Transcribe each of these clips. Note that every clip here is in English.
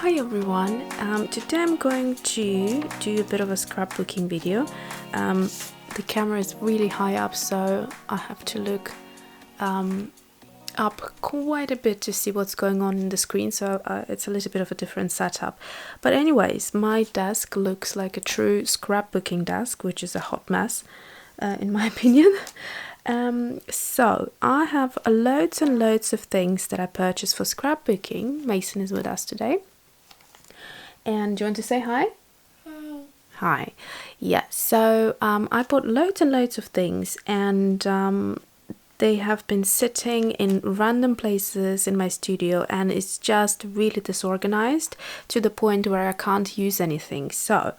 Hi everyone, today I'm going to do a bit of a scrapbooking video. The camera is really high up, so I have to look up quite a bit to see what's going on in the screen, so it's a little bit of a different setup. But anyways, my desk looks like a true scrapbooking desk, which is a hot mess in my opinion. So I have loads and loads of things that I purchased for scrapbooking. Mason is with us today. And do you want to say hi? Hi. Hi. Yeah, so I bought loads and loads of things, and they have been sitting in random places in my studio, and it's just really disorganized to the point where I can't use anything. So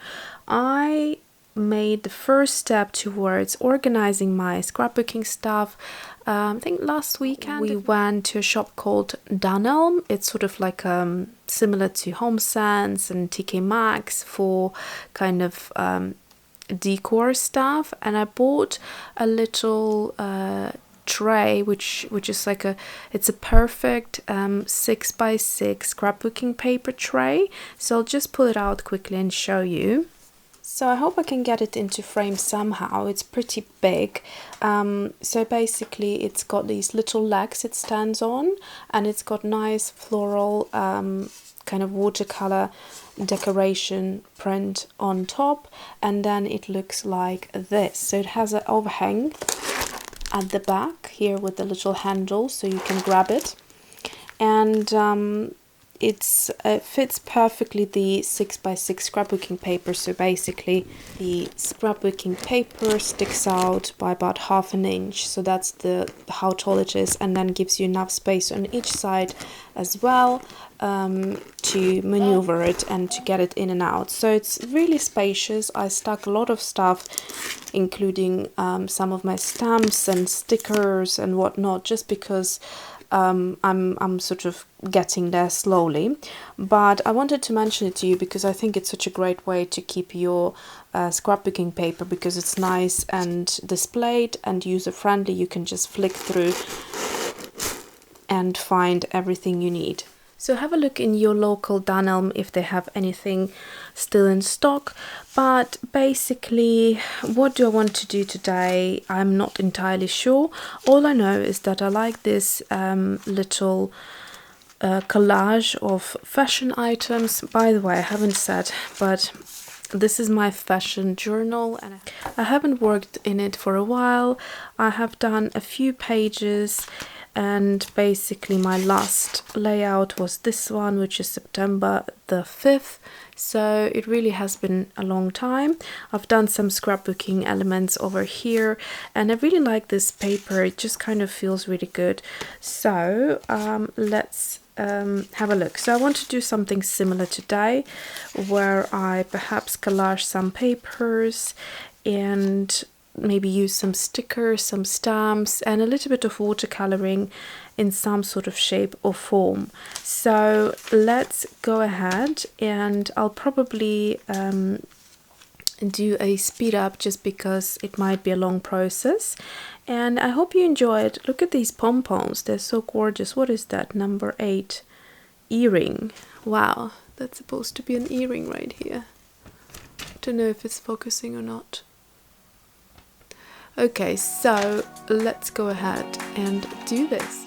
I made the first step towards organizing my scrapbooking stuff. I think last weekend we went to a shop called Dunelm. It's sort of like similar to Home Sense and TK Maxx for kind of decor stuff, and I bought a little tray which is like it's a perfect 6x6 scrapbooking paper tray. So I'll just pull it out quickly and show you. So I hope I can get it into frame somehow. It's pretty big. So basically it's got these little legs it stands on, and it's got nice floral kind of watercolor decoration print on top, and then it looks like this. So it has an overhang at the back here with the little handle so you can grab it, and it fits perfectly the 6x6 scrapbooking paper. So basically the scrapbooking paper sticks out by about 1/2 inch, so that's how tall it is, and then gives you enough space on each side as well to maneuver it and to get it in and out. So it's really spacious. I stuck a lot of stuff, including some of my stamps and stickers and whatnot, just because I'm sort of getting there slowly. But I wanted to mention it to you because I think it's such a great way to keep your scrapbooking paper, because it's nice and displayed and user friendly. You can just flick through and find everything you need. So have a look in your local Dunelm if they have anything still in stock. But basically, what do I want to do today? I'm not entirely sure. All I know is that I like this little collage of fashion items. By the way, I haven't said, but this is my fashion journal, and I haven't worked in it for a while. I have done a few pages, and basically my last layout was this one, which is September the 5th. So it really has been a long time. I've done some scrapbooking elements over here, and I really like this paper. It just kind of feels really good. So let's have a look. So I want to do something similar today, where I perhaps collage some papers and maybe use some stickers, some stamps, and a little bit of watercoloring in some sort of shape or form. So let's go ahead, and I'll probably do a speed up just because it might be a long process. And I hope you enjoy it. Look at these pom-poms, they're so gorgeous. What is that? Number 8 earring. Wow, that's supposed to be an earring right here. Don't know if it's focusing or not. Okay, so let's go ahead and do this.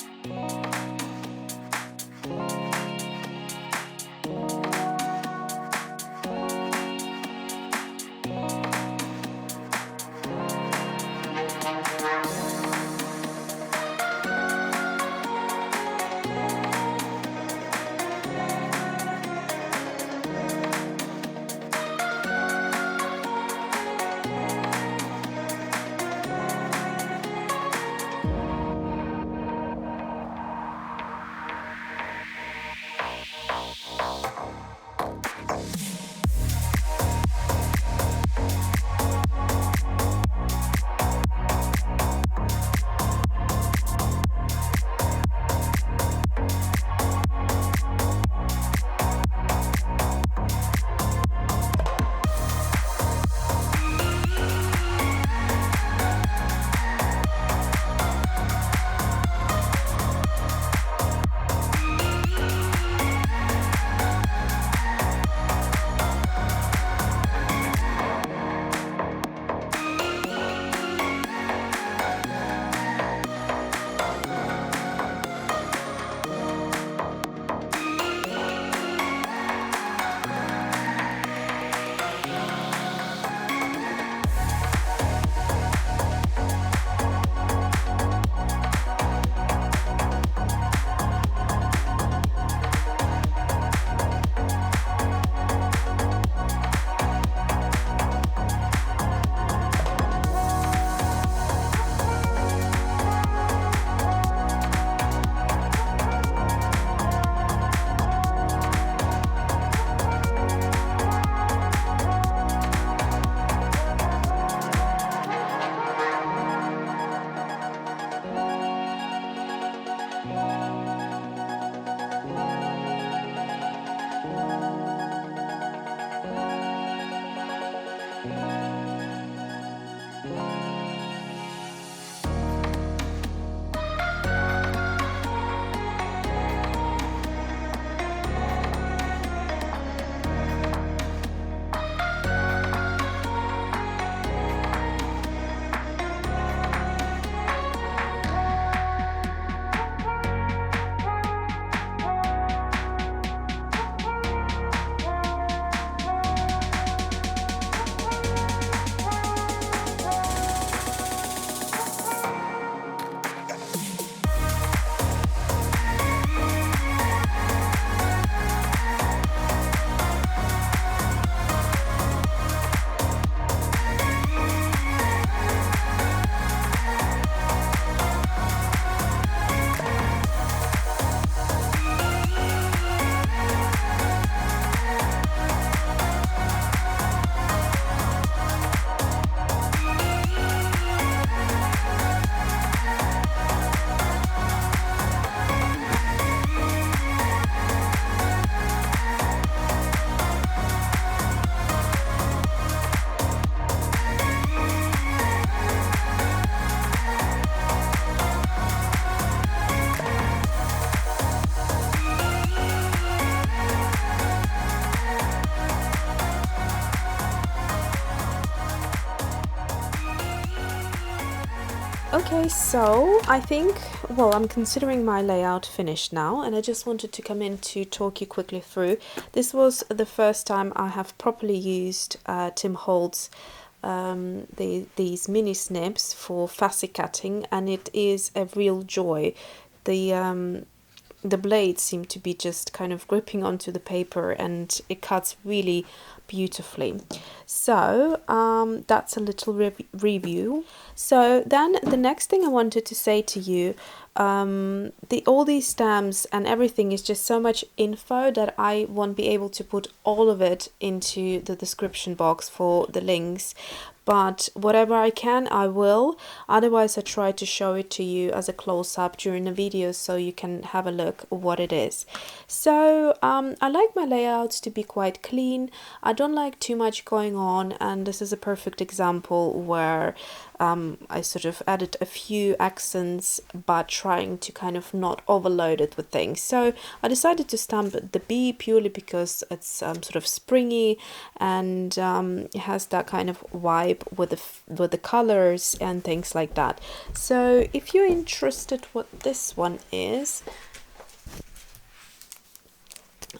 Okay, so I think, well, I'm considering my layout finished now, and I just wanted to come in to talk you quickly through. This was the first time I have properly used Tim Holtz these mini snips for fussy cutting, and it is a real joy. The blades seem to be just kind of gripping onto the paper, and it cuts really beautifully. So that's a little review. So then the next thing I wanted to say to you, all these stamps and everything is just so much info that I won't be able to put all of it into the description box for the links, but whatever I can, I will. Otherwise, I try to show it to you as a close-up during the video so you can have a look what it is. So I like my layouts to be quite clean. I don't like too much going on, and this is a perfect example where I sort of added a few accents but trying to kind of not overload it with things. So I decided to stamp the bee purely because it's sort of springy, and it has that kind of vibe with the colors and things like that. So if you're interested what this one is,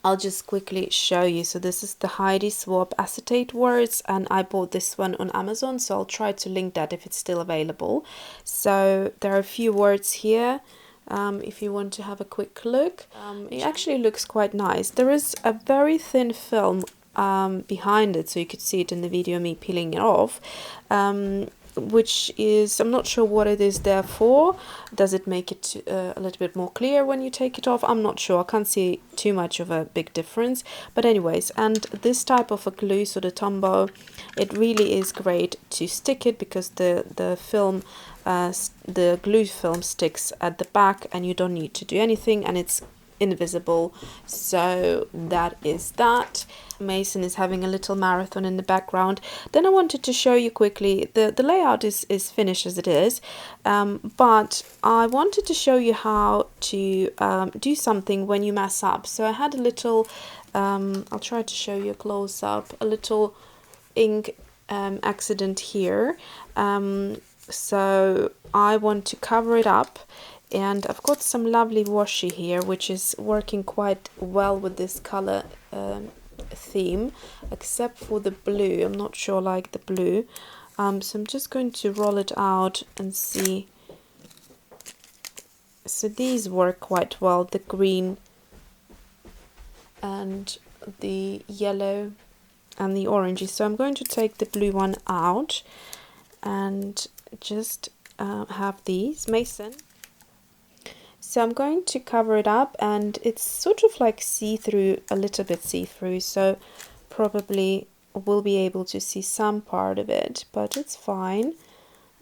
I'll just quickly show you. So this is the Heidi Swapp Acetate words, and I bought this one on Amazon, so I'll try to link that if it's still available. So there are a few words here. If you want to have a quick look, it actually looks quite nice. There is a very thin film behind it, so you could see it in the video, me peeling it off, which is, I'm not sure what it is there for. Does it make it a little bit more clear when you take it off? I'm not sure. I can't see too much of a big difference, but anyways, and this type of a glue, so the Tombow, it really is great to stick it because the film the glue film sticks at the back and you don't need to do anything, and it's invisible. So that is that. Mason is having a little marathon in the background. Then I wanted to show you quickly, the layout is finished as it is, but I wanted to show you how to do something when you mess up. So I had a little, I'll try to show you a close-up, a little ink accident here. So I want to cover it up, and I've got some lovely washi here which is working quite well with this color theme, except for the blue. I'm not sure I like the blue, so I'm just going to roll it out and see. So these work quite well, the green and the yellow and the orangey. So I'm going to take the blue one out and just have these. Mason. So I'm going to cover it up, and it's sort of like see-through, a little bit see-through, so probably we'll be able to see some part of it, but it's fine.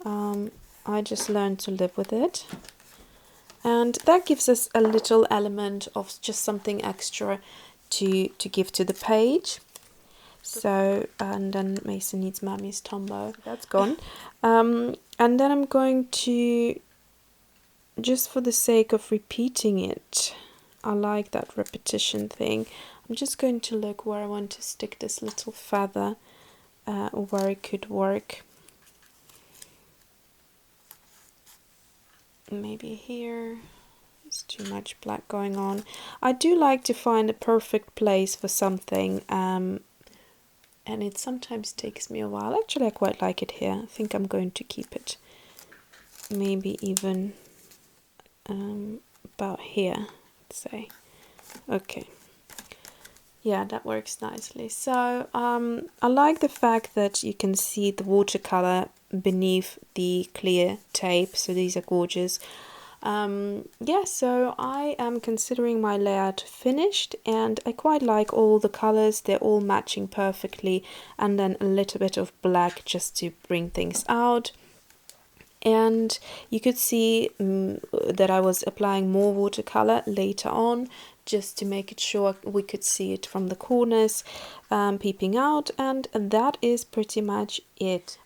I just learned to live with it, and that gives us a little element of just something extra to give to the page. So, and then Mason needs Mummy's Tombow, that's gone. And then I'm going to, just for the sake of repeating it, I like that repetition thing, I'm just going to look where I want to stick this little feather, where it could work. Maybe here. There's too much black going on. I do like to find a perfect place for something, and it sometimes takes me a while. Actually, I quite like it here. I think I'm going to keep it maybe even about here, let's say. Okay, yeah, that works nicely. So I like the fact that you can see the watercolor beneath the clear tape, so these are gorgeous. Yeah, so I am considering my layout finished, and I quite like all the colors. They're all matching perfectly, and then a little bit of black just to bring things out. And you could see that I was applying more watercolor later on, just to make it sure we could see it from the corners peeping out, and that is pretty much it.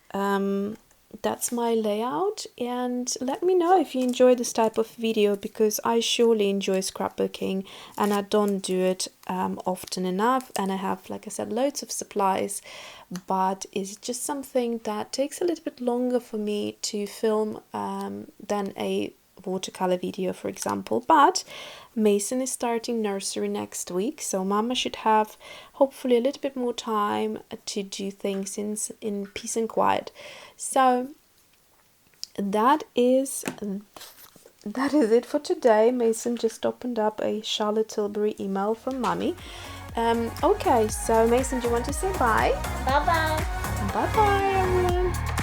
that's my layout, and let me know if you enjoy this type of video, because I surely enjoy scrapbooking and I don't do it often enough, and I have, like I said, loads of supplies, but it's just something that takes a little bit longer for me to film than a watercolor video, for example. But Mason is starting nursery next week, so Mama should have hopefully a little bit more time to do things in peace and quiet. So that is it for today. Mason just opened up a Charlotte Tilbury email from Mummy. Okay, so Mason, do you want to say bye? Bye bye. Bye bye, everyone.